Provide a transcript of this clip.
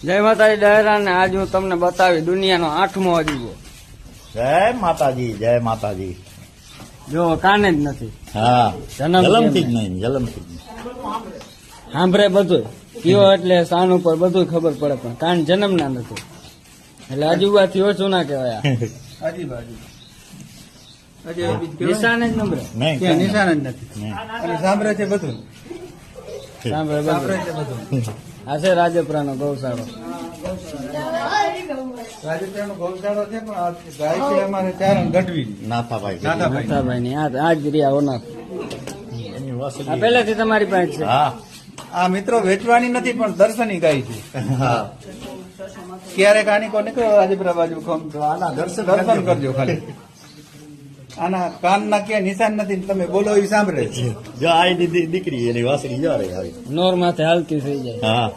જય માતાજી ડાયરા ને આજ હું તમને બતાવી દુનિયાનો 8મો અજૂબો. જય માતાજી, જય માતાજી. જો કાને જ નથી. હા, જન્મથી જ નહીં, જન્મથી જ નહીં. સાંભળે બધું કયો એટલે સાન ઉપર બધું ખબર પડે પણ કાન જન્મના નથી એટલે અજુબાથી ઓછું ના કહેવાય. નિશાન જ નંબર નહીં, નિશાન જ નથી નહીં. અને સાંભળે છે બધું. સાંભળે સાંભળે બધું. છે બધું. આ છે રાજપરાનો ગૌશાળો. રાજસ્થાનનો ગૌશાળો છે પણ આ ગાય છે અમારે ચારણ ગઢવી. નાથાભાઈ. નાથાભાઈ. નાથાભાઈ ની આ જ રહ્યા ઓના. એની આ વાસળી. પહેલેથી તમારી પાસે છે. હા, આ મિત્રો વેચવાની નથી પણ દર્શની ગાય છે. હા. ક્યારેક આની કો નીકળો રાજપરા બાજુ ખમ તો આના દર્શન કરજો ખાલી. આના કાનના ક્યાંય નિશાન નથી ને તમે બોલો એ સાંભળે છે. જો આ દીકરી એની વાસળી જો રે આવી. નોર માથે હાલતી થઈ જાય. હા.